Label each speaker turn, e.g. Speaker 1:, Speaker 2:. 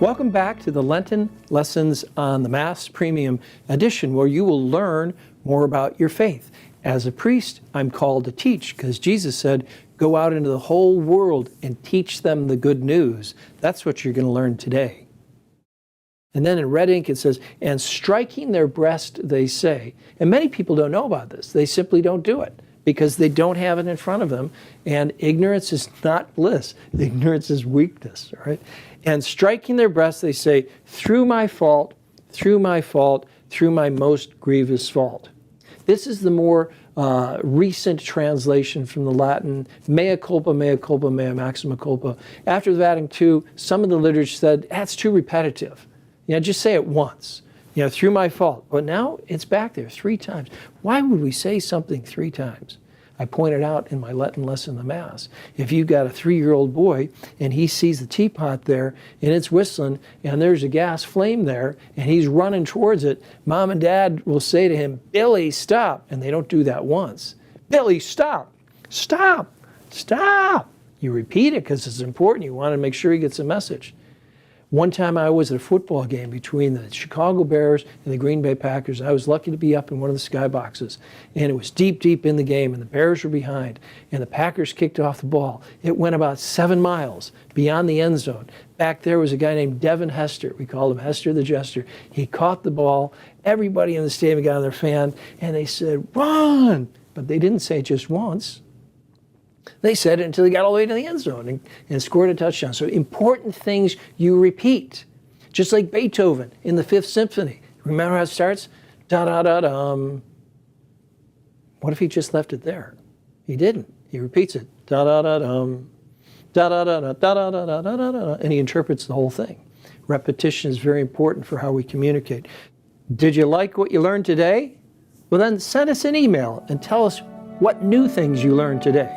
Speaker 1: Welcome back to the Lenten Lessons on the Mass Premium Edition, where you will learn more about your faith. As a priest, I'm called to teach because Jesus said, go out into the whole world and teach them the good news. That's what you're going to learn today. And then in red ink it says, and striking their breast, they say. And many people don't know about this. They simply don't do it because they don't have it in front of them. And ignorance is not bliss. Ignorance is weakness, all right? And striking their breast, they say, through my fault, through my fault, through my most grievous fault. This is the more recent translation from the Latin, Mea Culpa, Mea Culpa, Mea Maxima Culpa. After the Vatican II, some of the literature said, that's too repetitive. Just say it once, through my fault. But now it's back there 3 times. Why would we say something 3 times? I pointed out in my Lenten lesson, the Mass, if you've got a 3-year-old boy and he sees the teapot there and it's whistling and there's a gas flame there and he's running towards it, Mom and Dad will say to him, Billy, stop. And they don't do that once. Billy, stop, stop, stop. You repeat it because it's important. You want to make sure he gets a message. One time I was at a football game between the Chicago Bears and the Green Bay Packers. I was lucky to be up in one of the skyboxes. And it was deep, deep in the game, and the Bears were behind. And the Packers kicked off the ball. It went about 7 miles beyond the end zone. Back there was a guy named Devin Hester. We called him Hester the Jester. He caught the ball. Everybody in the stadium got on their fan, and they said, run! But they didn't say it just once. They said it until they got all the way to the end zone and scored a touchdown. So important things you repeat. Just like Beethoven in the 5th Symphony. Remember how it starts? Da-da-da-dum. What if he just left it there? He didn't. He repeats it. Da-da-da-dum. Da-da-da-da, da-da-da-da-da-da-da. And he interprets the whole thing. Repetition is very important for how we communicate. Did you like what you learned today? Well, then send us an email and tell us what new things you learned today.